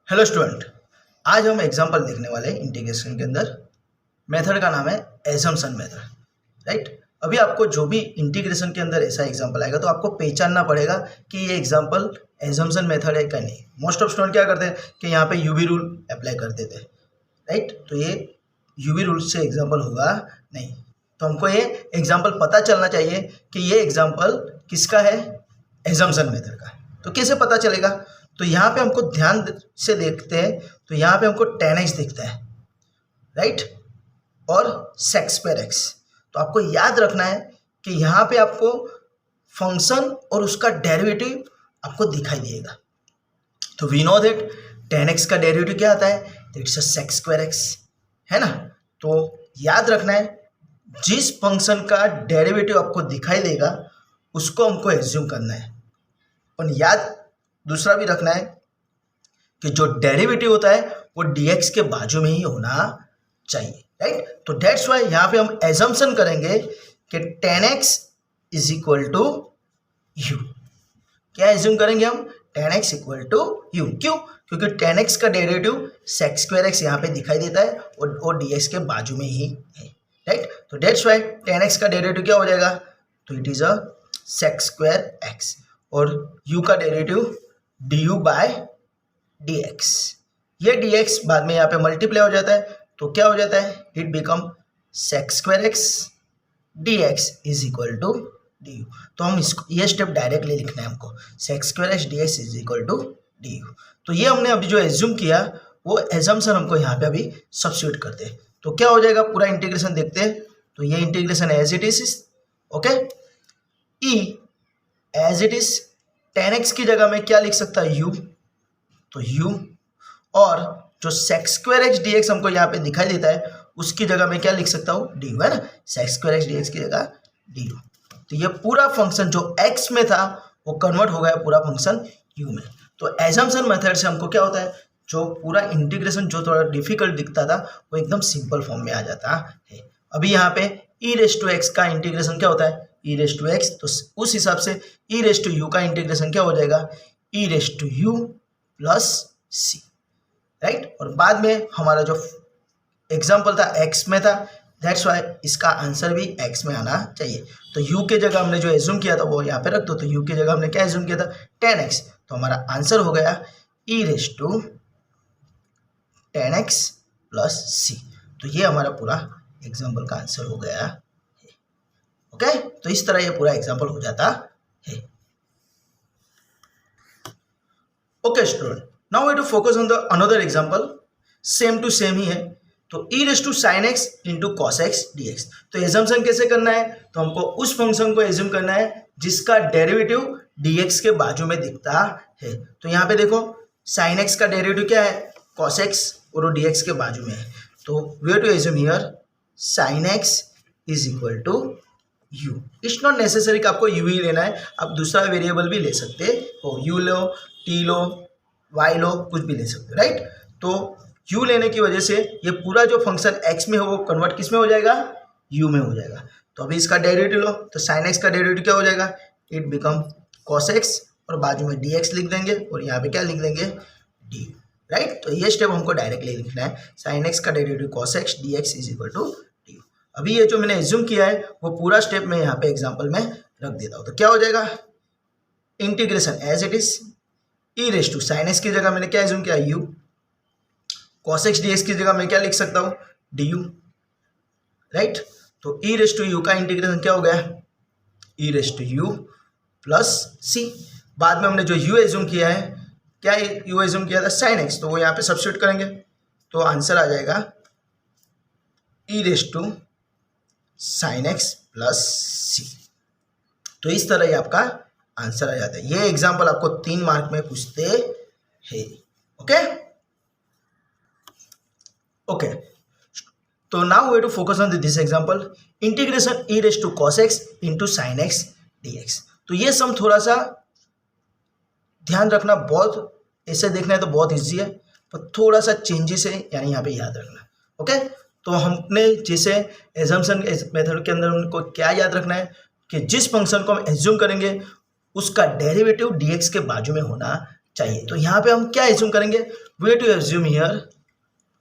Hello student, आज हम example देखने वाले हैं इंटीग्रेशन के अंदर। मेथड का नाम है एजम्पशन मेथड, राइट। अभी आपको जो भी इंटीग्रेशन के अंदर ऐसा एग्जांपल आएगा तो आपको पहचानना पड़ेगा कि ये एग्जांपल एजम्पशन मेथड है क्या नहीं। मोस्ट ऑफ स्टूडेंट क्या करते हैं कि यहाँ पे यूवी रूल अप्लाई कर देते हैं, राइट। तो ये यूवी रूल से एग्जाम्पल होगा नहीं, तो हमको ये एग्जाम्पल पता चलना चाहिए कि ये एग्जाम्पल किसका है, एजम्पशन मेथड का। तो कैसे पता चलेगा? तो यहाँ पे हमको ध्यान से देखते हैं तो यहाँ पे हमको tan x दिखता है, राइट, और sec स्क्वायर x। तो आपको याद रखना है कि यहाँ पे आपको फंक्शन और उसका डेरिवेटिव आपको दिखाई देगा। तो we know that tan x का डेरिवेटिव क्या आता है, it's a sec square x, है ना। तो याद रखना है जिस फंक्शन का डेरिवेटिव आपको दिखाई देगा उसको हमको एज्यूम करना है। और याद दूसरा भी रखना है कि जो डेरिवेटिव होता है वो dx के बाजू में ही होना चाहिए, राइट। तो दैट्स वाई यहाँ पे हम एजम्पशन करेंगे कि tan x is equal to u. क्या एज्यूम करेंगे हम? tan x equal to u. क्यों? क्योंकि tan x का डेरिवेटिव sec स्क्वायर x यहाँ पे दिखाई देता है और dx के बाजू में ही है, राइट। तो दैट्स वाई tan x का डेरिवेटिव क्या हो जाएगा, तो it is a sec square x और u का डेरिवेटिव du बाय dx। ये dx बाद में यहाँ पे मल्टीप्लाई हो जाता है तो क्या हो जाता है, it become sec square x dx is equal to du। तो हम इसको ये स्टेप डायरेक्टली लिखना है हमको, sec square x dx is equal to du। तो ये हमने अभी जो एज्यूम किया वो एजम्पशन हमको यहाँ पे अभी सब्स्टिट्यूट करते हैं। तो क्या हो जाएगा, पूरा इंटीग्रेशन देखते हैं। तो ये integration as it is, okay. E as it is tan x की जगह में क्या लिख सकता है, u, तो u, और जो sec स्क्वायर x dx हमको यहाँ पे दिखाई देता है उसकी जगह में क्या लिख सकता हूँ, du, है ना। sec स्क्वायर x dx की जगह du। तो ये पूरा फंक्शन जो x में था वो कन्वर्ट हो गया पूरा फंक्शन u में। तो एजम्पशन मेथड से हमको क्या होता है, जो पूरा इंटीग्रेशन जो थोड़ा डिफिकल्ट दिखता था वो एकदम सिंपल फॉर्म में आ जाता है। अभी यहाँ पे e रेस टू एक्स का इंटीग्रेशन क्या होता है, e रेस टू एक्स, तो उस हिसाब से e रेस टू यू का इंटीग्रेशन क्या हो जाएगा, e raise to u plus C, right. और बाद में हमारा जो एग्जाम्पल था x में था, दैट्स वाई इसका आंसर भी x में आना चाहिए। तो u के जगह हमने जो एज्यूम किया था वो यहाँ पे रख दो। तो u के जगह हमने क्या एज्यूम किया था, tan x। तो हमारा आंसर हो गया e raise to tan x plus सी। तो ये हमारा पूरा एग्जाम्पल का आंसर हो गया है, ओके। तो इस तरह ये पूरा एग्जाम्पल हो जाता है, okay student. Now we to focus on the another example, same to same ही है। तो e raise to sine x into cos x d x. तो एजम्पशन कैसे करना है, तो हमको उस फंक्शन को एज्यूम करना है जिसका डेरिवेटिव dx के बाजू में दिखता है। तो यहाँ पे देखो साइन एक्स का डेरिवेटिव क्या है, कॉस एक्स, और वो dx के बाजू में है। तो we have to assume here sine x is equal to u। It's not necessary कि आपको u ही लेना है, आप दूसरा वेरिएबल भी ले सकते हो, u लो, t लो, y लो, कुछ भी ले सकते हो, राइट। तो u लेने की वजह से ये पूरा जो फंक्शन x में हो वो कन्वर्ट किस में हो जाएगा, u में हो जाएगा। तो अभी इसका डेरिवेटिव लो, तो साइन x का डेरिवेटिव क्या हो जाएगा, इट बिकम cos x, और बाजू में dx लिख देंगे और यहाँ पे क्या लिख देंगे, du, राइट। तो ये स्टेप हमको डायरेक्टली लिखना है, साइन x का derivative cos x dx is equal to du। अभी ये जो मैंने एज्यूम किया है वो पूरा स्टेप मैं यहाँ पे एग्जाम्पल में रख देता हूँ। तो क्या हो जाएगा, integration as it is, e raise to sine x की जगह मैंने क्या एज्यूम किया, u, cos x dx की जगह मैं क्या लिख सकता हूँ, du, राइट। तो ई रेस टू यू का इंटीग्रेशन क्या हो गया, ई रेस टू यू प्लस सी। बाद में हमने जो u एज्यूम किया है, क्या u एज्यूम किया था, साइन एक्स, तो वो यहाँ पे सब्स्टिट्यूट करेंगे तो आंसर आ जाएगा e raise to sine x plus सी। तो इस तरह ही आपका आंसर आ जाता है। ये एग्जाम्पल आपको 3 मार्क में पूछते हैं, ओके ओके। तो now we to focus on this example, integration e raise to cos x into sine x dx। तो ये सम थोड़ा सा ध्यान रखना, बहुत ऐसे देखना है तो बहुत इजी है, पर थोड़ा सा चेंजेस है, यानी यहाँ पे याद रखना, ओके। तो हमने जैसे एजम्पशन मेथड के अंदर उनको क्या याद रखना है कि जिस फंक्शन को हम एज्यूम करेंगे उसका डेरिवेटिव dx के बाजू में होना चाहिए। तो यहाँ पे हम क्या एज्यूम करेंगे, we to assume here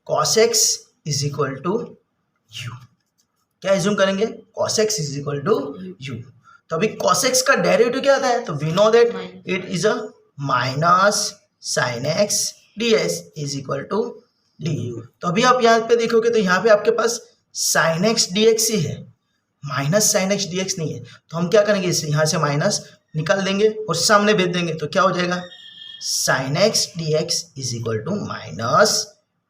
cos x is equal to u. क्या एज्यूम करेंगे, cos x is equal to u. तो अभी cos x का डेरिवेटिव क्या आता है, तो we know that it is a minus sine x d s is equal to d u. तो अभी आप यहाँ पे देखोगे तो यहाँ पे आपके पास साइन एक्स डी एक्स ही है, minus sine x d x नहीं है। तो हम क्या करेंगे, इसे यहाँ से माइनस निकाल देंगे और सामने भेज देंगे, तो क्या हो जाएगा, sine x d x is equal to minus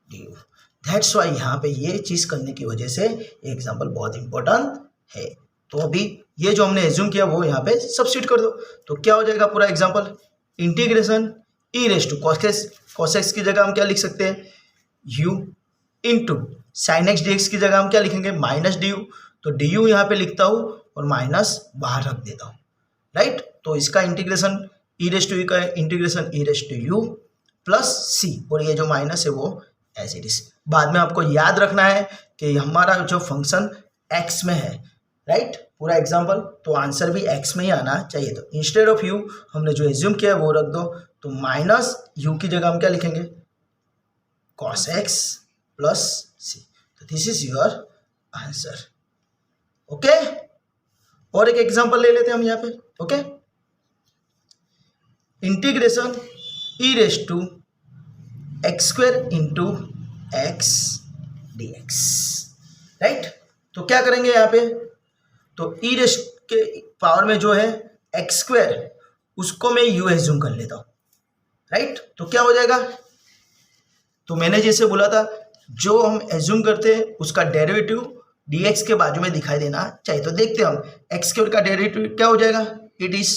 d u. That's why यहाँ पे ये चीज़ करने की वजह से एग्जाम्पल बहुत इंपॉर्टेंट है। तो अभी ये जो हमने एज्यूम किया वो यहाँ पे सब्स्टिट्यूट कर दो, तो क्या हो जाएगा पूरा example, integration e raise to cos x की जगह हम क्या लिख सकते हैं, u into sine x d x की जगह हम क्या लिखेंगे, माइनस डी यू। तो डी यू यहाँ पे लिखता हूँ और माइनस बाहर रख देता हूँ, राइट। तो इसका integration e raise to u का integration e raise to u plus C, और ये जो माइनस है वो एज इट इज। बाद में आपको याद रखना है कि हमारा जो फंक्शन एक्स में है, राइट, पूरा एग्जाम्पल, तो आंसर भी एक्स में ही आना चाहिए। तो इंस्टेड ऑफ यू हमने जो एज्यूम किया है वो रख दो, तो माइनस यू की जगह हम क्या लिखेंगे, कॉस एक्स प्लस सी। तो this is your answer, okay. और एक एग्जाम्पल ले लेते हैं हम यहाँ पे, okay. Integration e raise to x square into x d x, right. तो क्या करेंगे यहाँ पे, तो ई रेस के पावर में जो है एक्स स्क्वायर, उसको मैं यू एज्यूम कर लेता हूँ, राइट। तो क्या हो जाएगा, तो मैंने जैसे बोला था जो हम एज्यूम करते हैं उसका डेरिवेटिव dx के बाजू में दिखाई देना चाहिए। तो देखते हैं हम एक्स स्क्वायर का डेरिवेटिव क्या हो जाएगा, it is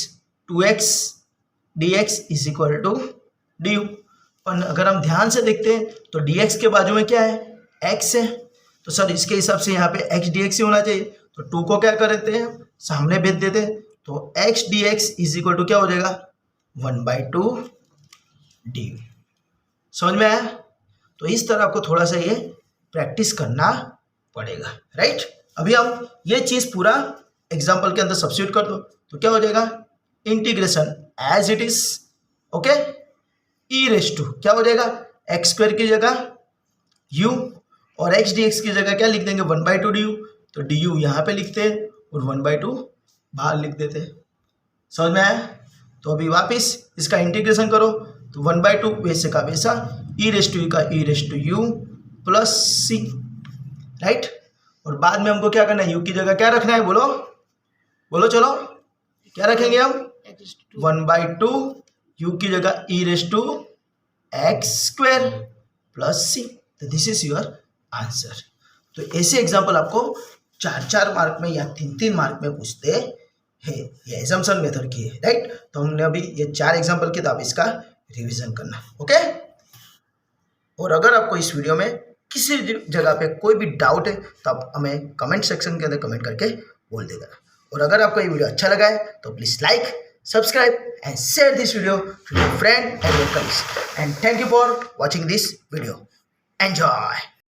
2x dx is equal to d u. पर अगर हम ध्यान से देखते हैं तो dx के बाजू में क्या है, x है, तो सर इसके हिसाब से यहाँ पे x dx ही होना चाहिए। तो 2 को क्या कर देते हैं, सामने भेज देते हैं, तो x dx is equal to क्या हो जाएगा, 1/2 डी यू। समझ में आया। तो इस तरह आपको थोड़ा सा ये प्रैक्टिस करना पड़ेगा, राइट। अभी हम ये चीज पूरा एग्जाम्पल के अंदर सब्स्टिट्यूट कर दो, तो क्या हो जाएगा, integration as it is, okay, e raise to क्या हो जाएगा, एक्स स्क्वायर की जगह यू और एक्स डी एक्स की जगह क्या लिख देंगे, 1/2 डी यू। तो डी यू यहाँ पे लिखते हैं और 1/2 बाहर लिख देते हैं। समझ में आया। तो अभी वापिस इसका इंटीग्रेशन करो, तो 1/2 वैसे का वैसा, ई रेस टू का e raise to u plus C, right. और बाद में हमको क्या करना है, यू की जगह क्या रखना है, बोलो बोलो, चलो क्या रखेंगे हम, 1/2 यू की जगह e raise to x square plus सी। तो दिस इज योर आंसर। तो ऐसे एग्जाम्पल आपको 4-4 मार्क में या 3-3 मार्क में पूछते हैं, ये एजम्पशन मेथड की है, राइट। तो हमने अभी ये 4 एग्जाम्पल किए, तो आप इसका रिवीजन करना, ओके। और अगर आपको इस वीडियो में किसी जगह पे कोई भी डाउट है तो आप हमें कमेंट सेक्शन के अंदर कमेंट करके बोल देगा। और अगर आपको ये वीडियो अच्छा लगा है तो please like, subscribe and share this video to your friend and your colleagues. And thank you for watching this video. Enjoy.